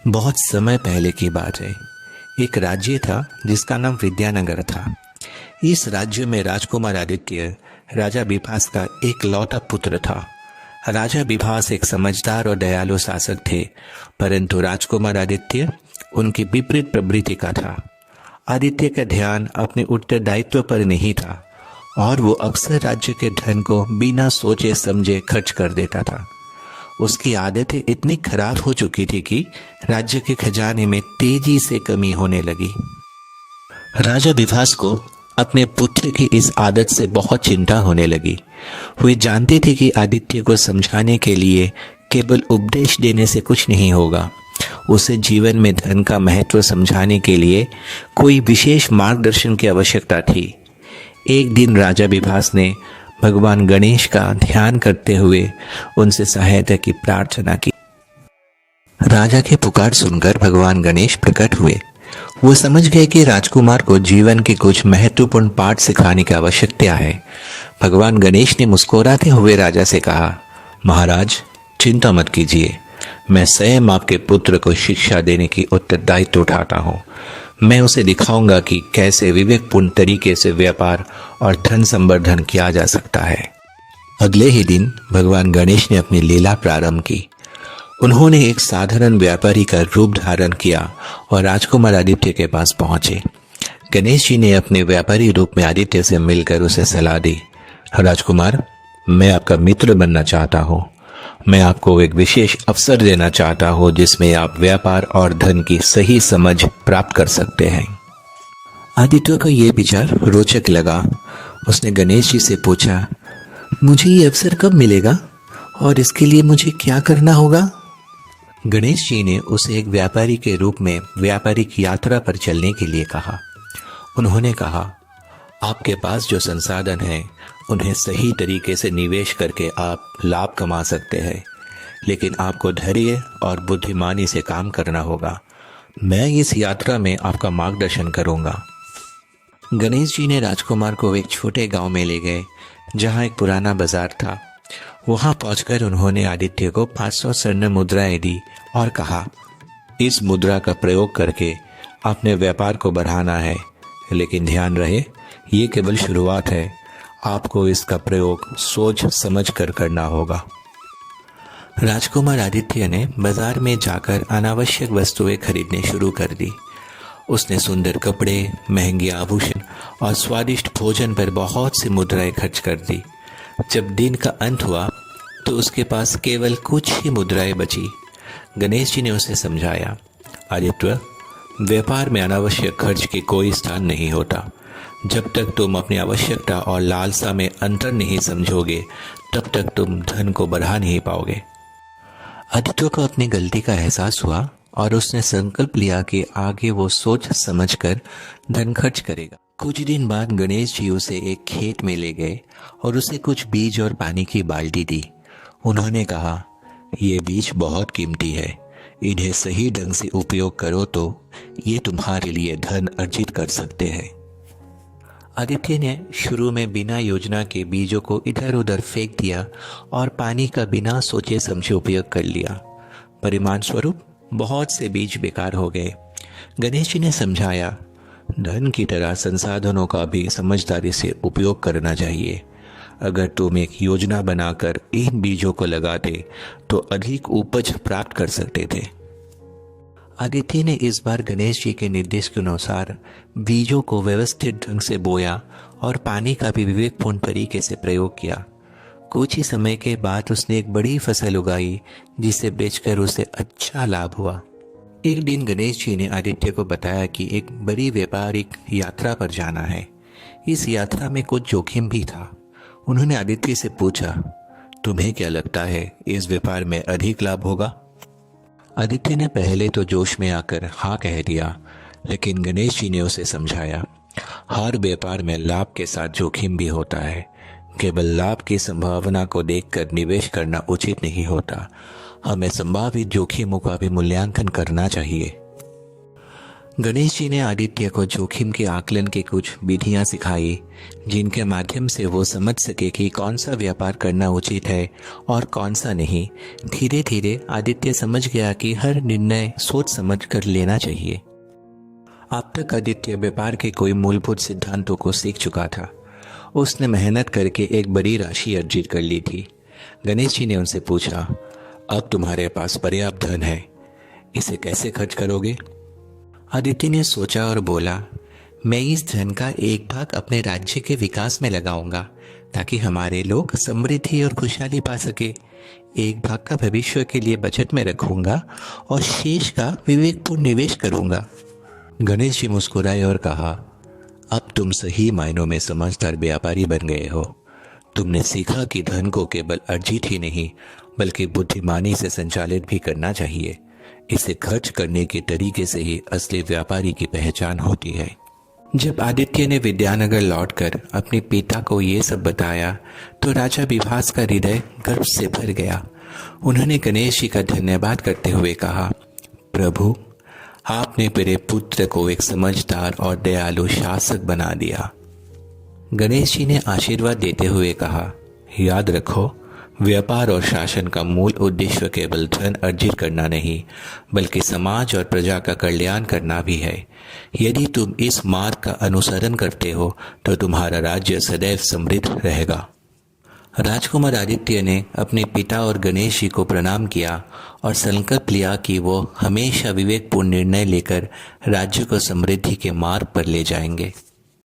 बहुत समय पहले की बात है। एक राज्य था जिसका नाम विद्यानगर था। इस राज्य में राजकुमार आदित्य राजा बिभास का एक लौता पुत्र था। राजा बिभास एक समझदार और दयालु शासक थे, परंतु राजकुमार आदित्य उनकी विपरीत प्रवृत्ति का था। आदित्य का ध्यान अपने उत्तरदायित्व पर नहीं था और वो अक्सर राज्य के धन को बिना सोचे समझे खर्च कर देता था। उसकी आदतें इतनी खराब हो चुकी थी कि राज्य के खजाने में तेजी से कमी होने लगी। राजा विभास को अपने पुत्र की इस आदत से बहुत चिंता होने लगी। वे जानते थे कि आदित्य को समझाने के लिए केवल उपदेश देने से कुछ नहीं होगा। उसे जीवन में धन का महत्व समझाने के लिए कोई विशेष मार्गदर्शन की आवश्यकता थी। एक दिन राजा विभास ने भगवान गणेश का ध्यान करते हुए उनसे सहायता की प्रार्थना की। राजा की पुकार सुनकर भगवान गणेश प्रकट हुए। वो समझ गए कि राजकुमार को जीवन के कुछ महत्वपूर्ण पाठ सिखाने की आवश्यकता है। भगवान गणेश ने मुस्कुराते हुए राजा से कहा, महाराज चिंता मत कीजिए, मैं स्वयं आपके पुत्र को शिक्षा देने की उत्तरदायित्व उठाता हूँ। मैं उसे दिखाऊंगा कि कैसे विवेकपूर्ण तरीके से व्यापार और धन संवर्धन किया जा सकता है। अगले ही दिन भगवान गणेश ने अपनी लीला प्रारंभ की। उन्होंने एक साधारण व्यापारी का रूप धारण किया और राजकुमार आदित्य के पास पहुंचे। गणेश जी ने अपने व्यापारी रूप में आदित्य से मिलकर उसे सलाह दी, राजकुमार, मैं आपका मित्र बनना चाहता हूँ। मैं आपको एक विशेष अवसर देना चाहता हूँ जिसमें आप व्यापार और धन की सही समझ प्राप्त कर सकते हैं। आदित्य को यह विचार रोचक लगा। उसने गणेश जी से पूछा, मुझे ये अवसर कब मिलेगा और इसके लिए मुझे क्या करना होगा? गणेश जी ने उसे एक व्यापारी के रूप में व्यापारिक यात्रा पर चलने के लिए कहा। उन्होंने कहा, आपके पास जो संसाधन हैं उन्हें सही तरीके से निवेश करके आप लाभ कमा सकते हैं, लेकिन आपको धैर्य और बुद्धिमानी से काम करना होगा। मैं इस यात्रा में आपका मार्गदर्शन करूंगा। गणेश जी ने राजकुमार को एक छोटे गांव में ले गए जहां एक पुराना बाजार था। वहां पहुंचकर उन्होंने आदित्य को 500 स्वर्ण मुद्राएं दी और कहा, इस मुद्रा का प्रयोग करके अपने व्यापार को बढ़ाना है, लेकिन ध्यान रहे ये केवल शुरुआत है। आपको इसका प्रयोग सोच समझ कर करना होगा। राजकुमार आदित्य ने बाजार में जाकर अनावश्यक वस्तुएं खरीदने शुरू कर दी। उसने सुंदर कपड़े, महंगे आभूषण और स्वादिष्ट भोजन पर बहुत सी मुद्राएं खर्च कर दी। जब दिन का अंत हुआ तो उसके पास केवल कुछ ही मुद्राएं बची। गणेश जी ने उसे समझाया, आदित्य, व्यापार में अनावश्यक खर्च की कोई स्थान नहीं होता। जब तक तुम अपनी आवश्यकता और लालसा में अंतर नहीं समझोगे तब तक तुम धन को बढ़ा नहीं पाओगे। आदित्य को अपनी गलती का एहसास हुआ और उसने संकल्प लिया कि आगे वो सोच समझकर धन खर्च करेगा। कुछ दिन बाद गणेश जी उसे एक खेत में ले गए और उसे कुछ बीज और पानी की बाल्टी दी। उन्होंने कहा, ये बीज बहुत कीमती है, इन्हें सही ढंग से उपयोग करो तो ये तुम्हारे लिए धन अर्जित कर सकते हैं। आदित्य ने शुरू में बिना योजना के बीजों को इधर उधर फेंक दिया और पानी का बिना सोचे समझे उपयोग कर लिया। परिणाम स्वरूप बहुत से बीज बेकार हो गए। गणेश जी ने समझाया, धन की तरह संसाधनों का भी समझदारी से उपयोग करना चाहिए। अगर तुम एक योजना बनाकर इन बीजों को लगाते तो अधिक उपज प्राप्त कर सकते थे। आदित्य ने इस बार गणेश जी के निर्देश के अनुसार बीजों को व्यवस्थित ढंग से बोया और पानी का भी विवेकपूर्ण तरीके से प्रयोग किया। कुछ ही समय के बाद उसने एक बड़ी फसल उगाई जिसे बेचकर उसे अच्छा लाभ हुआ। एक दिन गणेश जी ने आदित्य को बताया कि एक बड़ी व्यापारिक यात्रा पर जाना है। इस यात्रा में कुछ जोखिम भी था। उन्होंने आदित्य से पूछा, तुम्हें क्या लगता है इस व्यापार में अधिक लाभ होगा? आदित्य ने पहले तो जोश में आकर हाँ कह दिया, लेकिन गणेश जी ने उसे समझाया, हर व्यापार में लाभ के साथ जोखिम भी होता है। केवल लाभ की संभावना को देखकर निवेश करना उचित नहीं होता। हमें संभावित जोखिमों का भी मूल्यांकन करना चाहिए। गणेश जी ने आदित्य को जोखिम के आकलन की कुछ विधियां सिखाई, जिनके माध्यम से वो समझ सके कि कौन सा व्यापार करना उचित है और कौन सा नहीं। धीरे धीरे आदित्य समझ गया कि हर निर्णय सोच समझ कर लेना चाहिए। अब तक आदित्य व्यापार के कोई मूलभूत सिद्धांतों को सीख चुका था। उसने मेहनत करके एक बड़ी राशि अर्जित कर ली थी। गणेश जी ने उनसे पूछा, अब तुम्हारे पास पर्याप्त धन है, इसे कैसे खर्च करोगे? आदित्य ने सोचा और बोला, मैं इस धन का एक भाग अपने राज्य के विकास में लगाऊंगा ताकि हमारे लोग समृद्धि और खुशहाली पा सके। एक भाग का भविष्य के लिए बचत में रखूंगा और शेष का विवेकपूर्ण निवेश करूंगा। गणेश जी मुस्कुराए और कहा, अब तुम सही मायनों में समझदार व्यापारी बन गए हो। तुमने सीखा कि धन को केवल अर्जित ही नहीं बल्कि बुद्धिमानी से संचालित भी करना चाहिए। इसे खर्च करने के तरीके से ही असली व्यापारी की पहचान होती है। जब आदित्य ने विद्यानगर लौटकर अपने पिता को ये सब बताया तो राजा विभास का हृदय गर्व से भर गया। उन्होंने गणेश जी का धन्यवाद करते हुए कहा, प्रभु, आपने मेरे पुत्र को एक समझदार और दयालु शासक बना दिया। गणेश जी ने आशीर्वाद देते हुए कहा, याद रखो, व्यापार और शासन का मूल उद्देश्य केवल धन अर्जित करना नहीं बल्कि समाज और प्रजा का कल्याण करना भी है। यदि तुम इस मार्ग का अनुसरण करते हो तो तुम्हारा राज्य सदैव समृद्ध रहेगा। राजकुमार आदित्य ने अपने पिता और गणेश जी को प्रणाम किया और संकल्प लिया कि वो हमेशा विवेकपूर्ण निर्णय लेकर राज्य को समृद्धि के मार्ग पर ले जाएंगे।